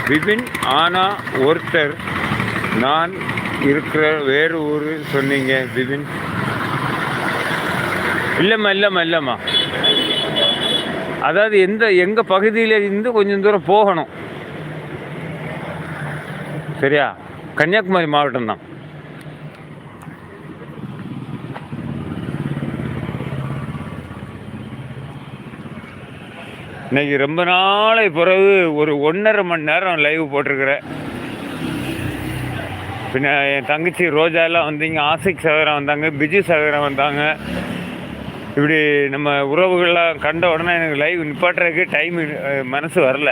விபின். ஆனால் ஒருத்தர் நான் இருக்கிற வேறு ஊர் சொன்னீங்க விபின். இல்லைம்மா. அதாவது எங்கள் பகுதியில் இருந்து கொஞ்சம் தூரம் போகணும். சரியா? கன்னியாகுமரி மாவட்டம் தான். இன்னைக்கு ரொம்ப நாளை பிறகு ஒரு 1.5 மணி நேரம் லைவ் போட்டிருக்கிறேன். பின்ன என் தங்கச்சி ரோஜாலாம் வந்தீங்க, ஆசிக் சகோதரன் வந்தாங்க, பிஜு சகோதரன் வந்தாங்க. இப்படி நம்ம உறவுகள்லாம் கண்ட உடனே எனக்கு லைவ் நிப்பாட்டுறதுக்கு டைம் மனசு வரல.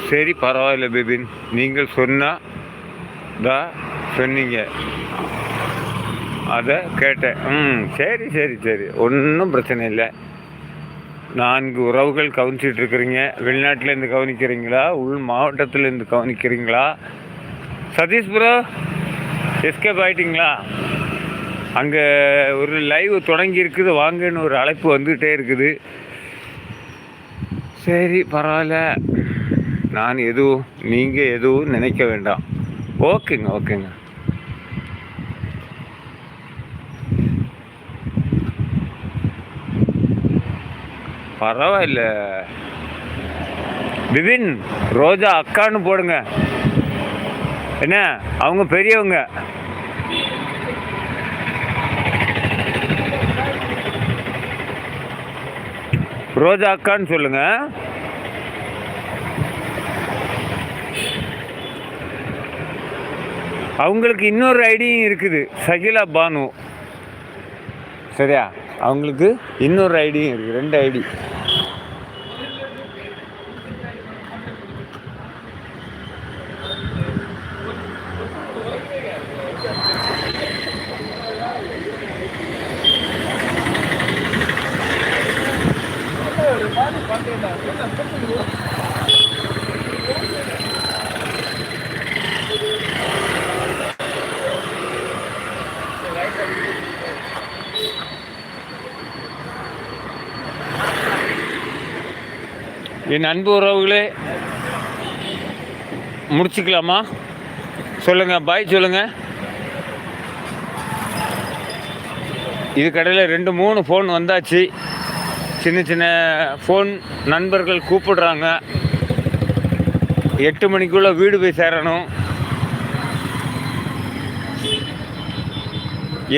சரி, பரவாயில்ல பிபின், நீங்கள் சொன்னீங்க, அதை கேட்டேன். சரி, ஒன்றும் பிரச்சனை இல்லை. 4 உறவுகள் கவனிச்சிட்டு இருக்கிறீங்க. வெளிநாட்டிலேருந்து கவனிக்கிறீங்களா, உள் மாவட்டத்திலேருந்து கவனிக்கிறீங்களா? சதீஷ் ப்ரோ எஸ்கேப் ஆகிட்டிங்களா? அங்கே ஒரு லைவ் தொடங்கி இருக்குது, வாங்கன்னு ஒரு அழைப்பு வந்துக்கிட்டே இருக்குது. சரி, பரவாயில்ல. நீங்கள் எதுவும் நினைக்க வேண்டாம். ஓகேங்க. பரவாயில்ல விபின். ரோஜா அக்கான்னு போடுங்க. என்ன, அவங்க பெரியவங்க. ரோஜா அக்கான்னு சொல்லுங்க. அவங்களுக்கு இன்னொரு ஐடியும் இருக்குது, சகிலா பானு. சரியா? அவங்களுக்கு இன்னொரு ஐடியும் இருக்குது, 2 ஐடி. என் அன்பு உறவுகளே, முடிச்சுக்கலாமா? சொல்லுங்கள், பாய் சொல்லுங்கள். இது கடையில் 2-3 ஃபோன் வந்தாச்சு. சின்ன ஃபோன் நண்பர்கள் கூப்பிடுறாங்க. 8 மணிக்குள்ளே வீடு போய் சேரணும்.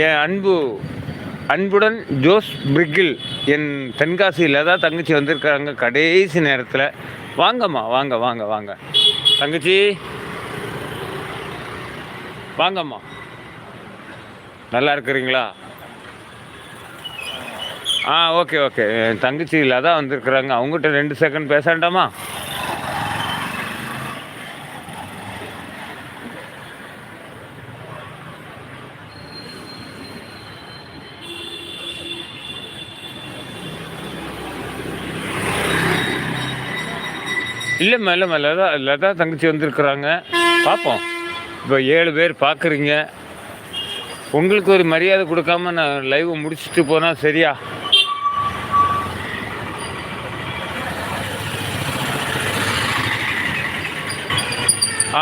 என் அன்புடன் ஜோஸ் பிரிக்கில், என் தென்காசியில் தான் தங்கச்சி வந்திருக்காங்க கடைசி நேரத்தில். வாங்கம்மா, வாங்க தங்கச்சி, வாங்கம்மா. நல்லா இருக்கிறீங்களா? ஓகே. என் தங்கச்சியில் தான் வந்திருக்குறாங்க. அவங்ககிட்ட 2 செகண்ட் பேச வேண்டாமா? இல்லைம்மா, லதா தங்கச்சி வந்திருக்குறாங்க. பார்ப்போம். இப்போ 7 பேர் பார்க்குறீங்க. உங்களுக்கு ஒரு மரியாதை கொடுக்காம நான் லைவ் முடிச்சுட்டு போனால் சரியா?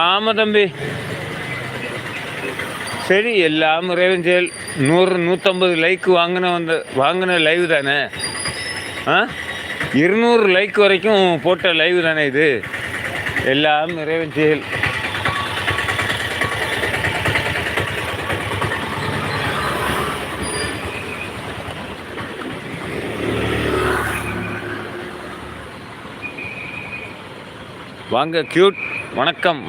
ஆமாம் தம்பி. சரி, எல்லாம் இறைவன் செயல். 100-150 லைக் வாங்கின லைவ் தானே. 200 லைக் வரைக்கும் போட்ட லைவ் தானே இது. எல்லாம் இறைவன் செயல். வாங்க கியூட். வணக்கம்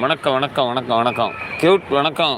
கியூட். வணக்கம்.